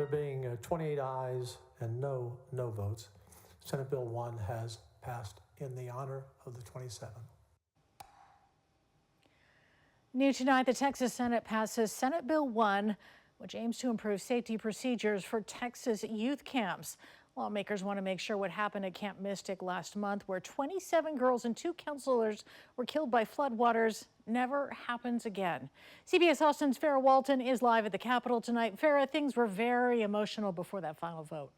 There being 28 ayes and no votes, Senate Bill 1 has passed in the honor of the 27. New tonight, the Texas Senate passes Senate Bill 1, which aims to improve safety procedures for Texas youth camps. Lawmakers want to make sure what happened at Camp Mystic last month, where 27 girls and 2 counselors were killed by floodwaters, never happens again. CBS Austin's Farrah Walton is live at the Capitol tonight. Farrah, things were very emotional before that final vote.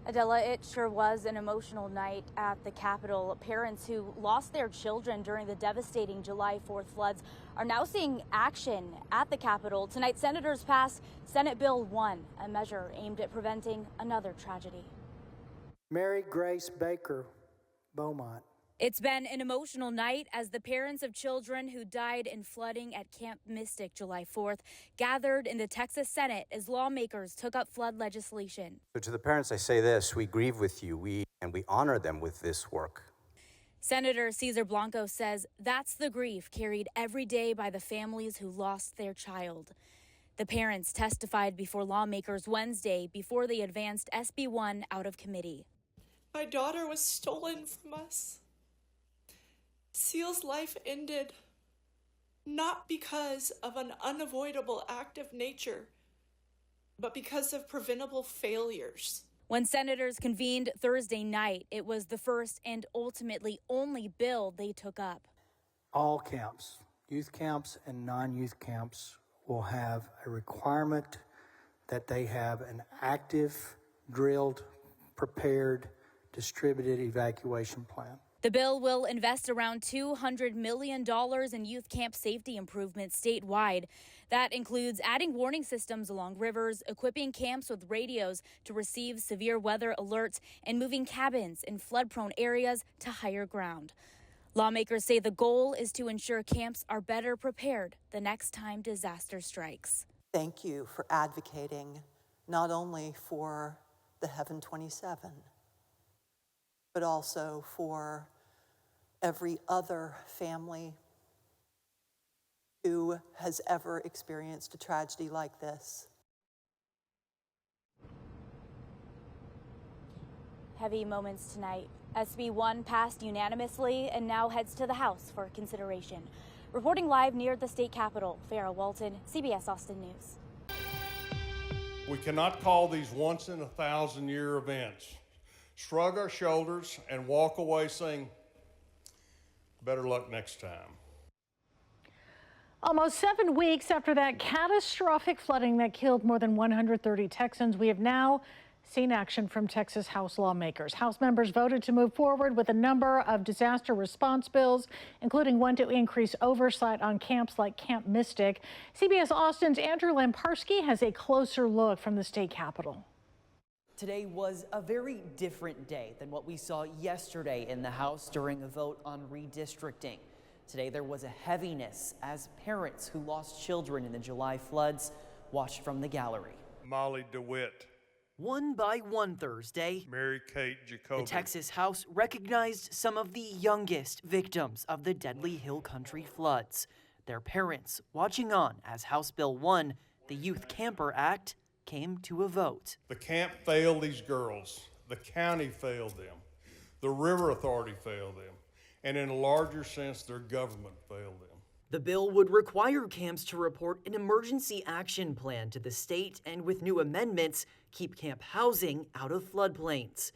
Adela, it sure was an emotional night at the Capitol. Parents who lost their children during the devastating July 4th floods are now seeing action at the Capitol. Tonight, senators passed Senate Bill 1, a measure aimed at preventing another tragedy. Mary Grace Baker Beaumont. It's been an emotional night as the parents of children who died in flooding at Camp Mystic July 4th gathered in the Texas Senate as lawmakers took up flood legislation. So to the parents, I say this: we grieve with you, we honor them with this work. Senator Cesar Blanco says that's the grief carried every day by the families who lost their child. The parents testified before lawmakers Wednesday before they advanced SB 1 out of committee. My daughter was stolen from us. Seal's life ended not because of an unavoidable act of nature, but because of preventable failures. When senators convened Thursday night, it was the first and ultimately only bill they took up. All camps, youth camps and non-youth camps, will have a requirement that they have an active, drilled, prepared, distributed evacuation plan. The bill will invest around $200 million in youth camp safety improvements statewide. That includes adding warning systems along rivers, equipping camps with radios to receive severe weather alerts, and moving cabins in flood-prone areas to higher ground. Lawmakers say the goal is to ensure camps are better prepared the next time disaster strikes. Thank you for advocating not only for the Heaven 27, but also for every other family who has ever experienced a tragedy like this. Heavy moments tonight. SB 1 passed unanimously and now heads to the House for consideration. Reporting live near the state capitol, Farrah Walton, CBS Austin News. We cannot call these once-in-a-thousand-year events. Shrug our shoulders and walk away saying, better luck next time. Almost 7 weeks after that catastrophic flooding that killed more than 130 Texans, we have now seen action from Texas House lawmakers. House members voted to move forward with a number of disaster response bills, including one to increase oversight on camps like Camp Mystic. CBS Austin's Andrew Lamparski has a closer look from the state capitol. Today was a very different day than what we saw yesterday in the House during a vote on redistricting. Today there was a heaviness as parents who lost children in the July floods watched from the gallery. Molly DeWitt. One by one Thursday, Mary Kate Jacoby. the Texas House recognized some of the youngest victims of the deadly Hill Country floods. Their parents watching on as House Bill 1, the Youth Camper Act, came to a vote. The camp failed these girls. The county failed them. The River Authority failed them. And in a larger sense, their government failed them. The bill would require camps to report an emergency action plan to the state and, with new amendments, keep camp housing out of floodplains.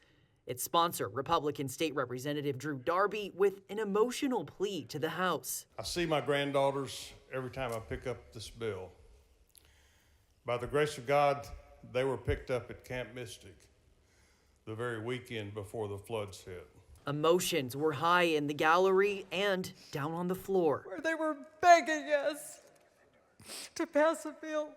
Its sponsor, Republican State Representative Drew Darby, with an emotional plea to the House. I see my granddaughters every time I pick up this bill. By the grace of God, they were picked up at Camp Mystic the very weekend before the floods hit. Emotions were high in the gallery and down on the floor. Where they were begging us to pass a bill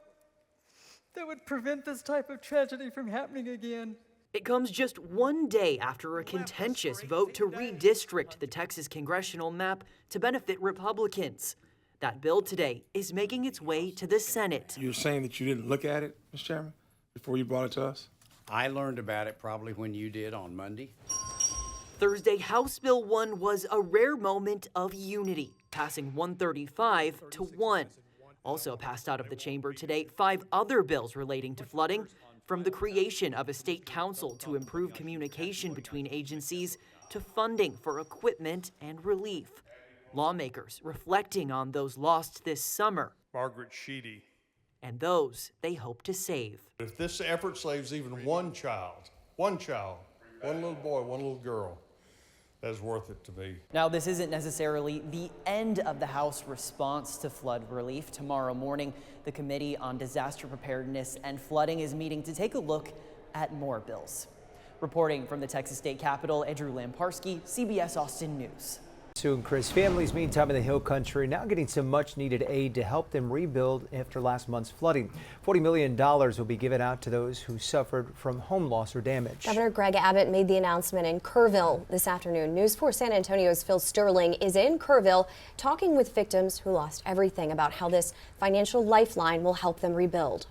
that would prevent this type of tragedy from happening again. It comes just one day after a contentious vote to redistrict the Texas congressional map to benefit Republicans. That bill today is making its way to the Senate. You're saying that you didn't look at it, Mr. Chairman, before you brought it to us? I learned about it probably when you did on Monday. Thursday, House Bill 1 was a rare moment of unity, passing 135 to 1. Also passed out of the chamber today, 5 other bills relating to flooding, from the creation of a state council to improve communication between agencies to funding for equipment and relief. Lawmakers reflecting on those lost this summer. Margaret Sheedy. And those they hope to save. If this effort saves even one child, one little boy, one little girl, that's worth it to me. Now, this isn't necessarily the end of the House response to flood relief. Tomorrow morning, the Committee on Disaster Preparedness and Flooding is meeting to take a look at more bills. Reporting from the Texas State Capitol, Andrew Lamparski, CBS Austin News. Sue and Chris, families meantime in the Hill Country now getting some much needed aid to help them rebuild after last month's flooding. $40 million will be given out to those who suffered from home loss or damage. Governor Greg Abbott made the announcement in Kerrville this afternoon. News 4 San Antonio's Phil Sterling is in Kerrville talking with victims who lost everything about how this financial lifeline will help them rebuild.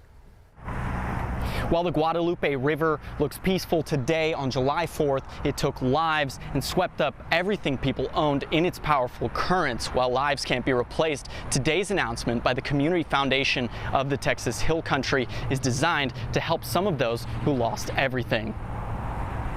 While the Guadalupe River looks peaceful today, on July 4th, it took lives and swept up everything people owned in its powerful currents. While lives can't be replaced, today's announcement by the Community Foundation of the Texas Hill Country is designed to help some of those who lost everything.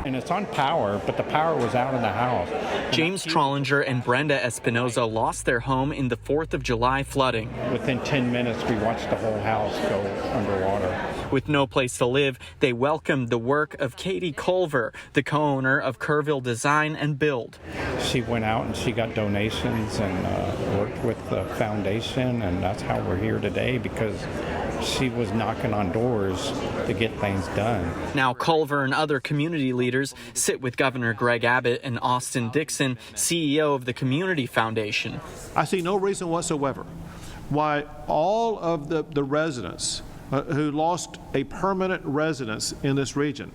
And it's on power, but the power was out in the house. James Trollinger and Brenda Espinoza lost their home in the 4th of July flooding. Within 10 minutes, we watched the whole house go underwater. With no place to live, they welcomed the work of Katie Culver, the co-owner of Kerrville Design and Build. She went out and she got donations and worked with the foundation, and that's how we're here today, because she was knocking on doors to get things done. Now Culver and other community leaders sit with Governor Greg Abbott and Austin Dixon, CEO of the Community Foundation. I see no reason whatsoever why all of the residents who lost a permanent residence in this region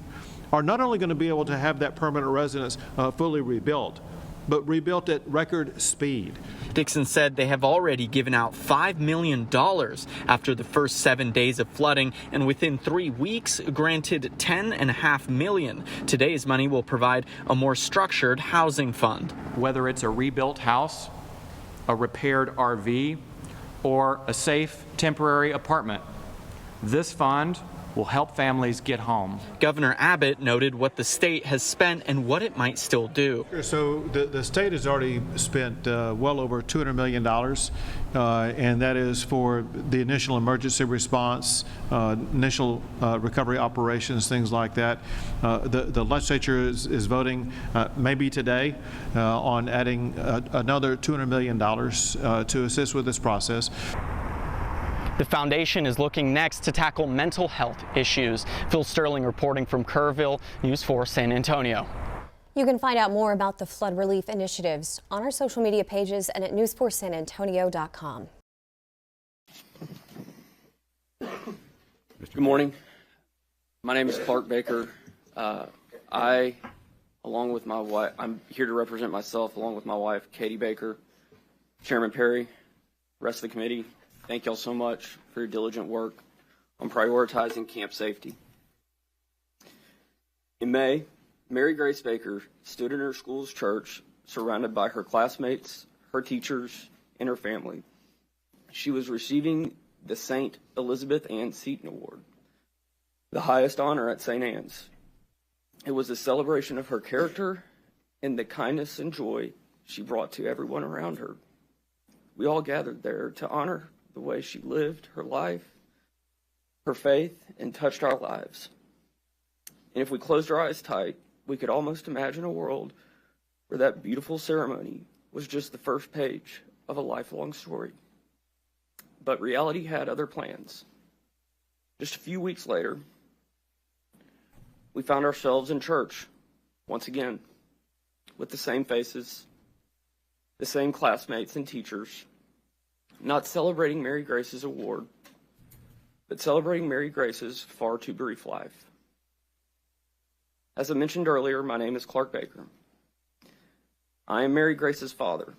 are not only going to be able to have that permanent residence fully rebuilt, but rebuilt at record speed. Dixon said they have already given out $5 million after the first 7 days of flooding, and within 3 weeks granted $10.5 million. Today's money will provide a more structured housing fund. Whether it's a rebuilt house, a repaired RV, or a safe temporary apartment, this fund will help families get home. Governor Abbott noted what the state has spent and what it might still do. So the state has already spent well over $200 million, and that is for the initial emergency response, initial recovery operations, things like that. The legislature is voting maybe today on adding another $200 million to assist with this process. The foundation is looking next to tackle mental health issues. Phil Sterling reporting from Kerrville, News 4 San Antonio. You can find out more about the flood relief initiatives on our social media pages and at news4sanantonio.com. Good morning. My name is Clark Baker. I, along with my wife, I'm here to represent myself along with my wife, Katie Baker, Chairman Perry, rest of the committee. Thank y'all so much for your diligent work on prioritizing camp safety. In May, Mary Grace Baker stood in her school's church surrounded by her classmates, her teachers, and her family. She was receiving the St. Elizabeth Ann Seton Award, the highest honor at St. Anne's. It was a celebration of her character and the kindness and joy she brought to everyone around her. We all gathered there to honor the way she lived her life, her faith, and touched our lives. And if we closed our eyes tight, we could almost imagine a world where that beautiful ceremony was just the first page of a lifelong story. But reality had other plans. Just a few weeks later, we found ourselves in church once again with the same faces, the same classmates and teachers, not celebrating Mary Grace's award, but celebrating Mary Grace's far too brief life. As I mentioned earlier, my name is Clark Baker. I am Mary Grace's father,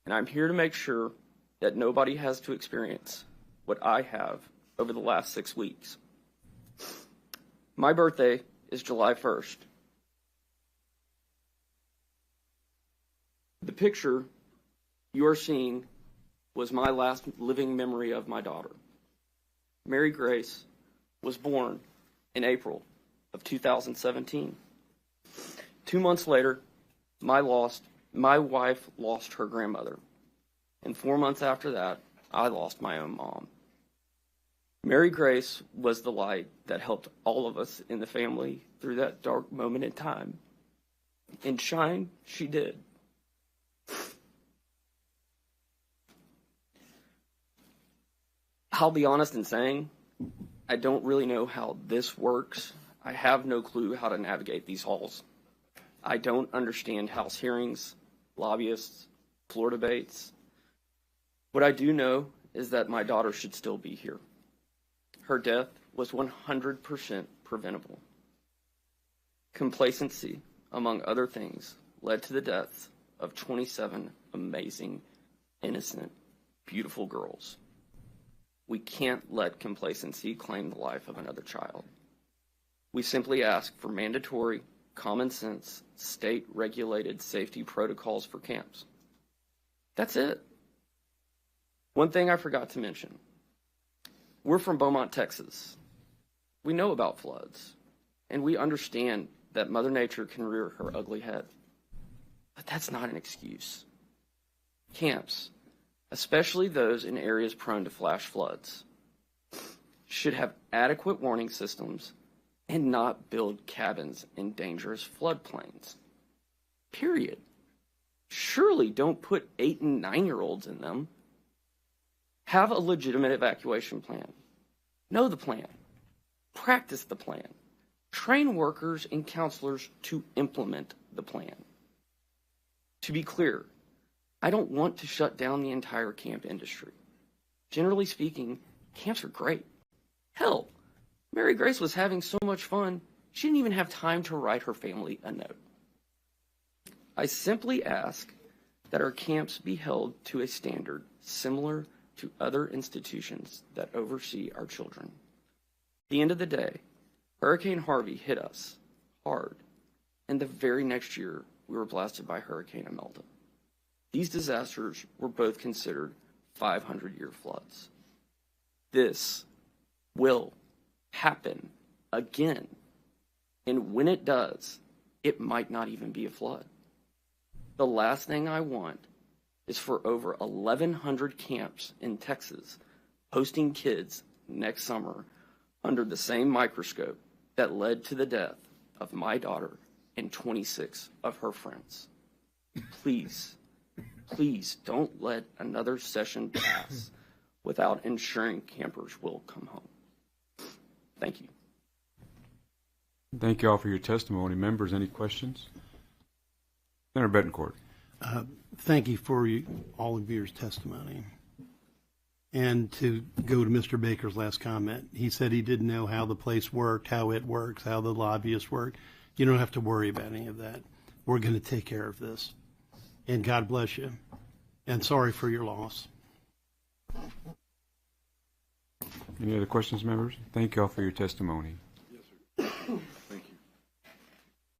and I'm here to make sure that nobody has to experience what I have over the last 6 weeks. My birthday is July 1st. The picture you are seeing was my last living memory of my daughter. Mary Grace was born in April of 2017. 2 months later, my wife lost her grandmother. And 4 months after that, I lost my own mom. Mary Grace was the light that helped all of us in the family through that dark moment in time. And shine she did. I'll be honest in saying, I don't really know how this works. I have no clue how to navigate these halls. I don't understand House hearings, lobbyists, floor debates. What I do know is that my daughter should still be here. Her death was 100% preventable. Complacency, among other things, led to the deaths of 27 amazing, innocent, beautiful girls. We can't let complacency claim the life of another child. We simply ask for mandatory, common sense, state-regulated safety protocols for camps. That's it. One thing I forgot to mention. We're from Beaumont, Texas. We know about floods, and we understand that Mother Nature can rear her ugly head. But that's not an excuse. Camps, especially those in areas prone to flash floods, should have adequate warning systems and not build cabins in dangerous floodplains. Period. Surely don't put 8 and 9-year-olds in them. Have a legitimate evacuation plan. Know the plan. Practice the plan. Train workers and counselors to implement the plan. To be clear, I don't want to shut down the entire camp industry. Generally speaking, camps are great. Hell, Mary Grace was having so much fun, she didn't even have time to write her family a note. I simply ask that our camps be held to a standard similar to other institutions that oversee our children. At the end of the day, Hurricane Harvey hit us hard, and the very next year we were blasted by Hurricane Imelda. These disasters were both considered 500-year floods. This will happen again, and when it does, it might not even be a flood. The last thing I want is for over 1,100 camps in Texas hosting kids next summer under the same microscope that led to the death of my daughter and 26 of her friends. Please, please don't let another session pass without ensuring campers will come home. Thank you. Thank you all for your testimony. Members, any questions? Senator Betancourt. Thank you for all of your testimony. And to go to Mr. Baker's last comment, he said he didn't know how the place worked, how it works, how the lobbyists work. You don't have to worry about any of that. We're going to take care of this. And God bless you. And sorry for your loss. Any other questions, members? Thank you all for your testimony.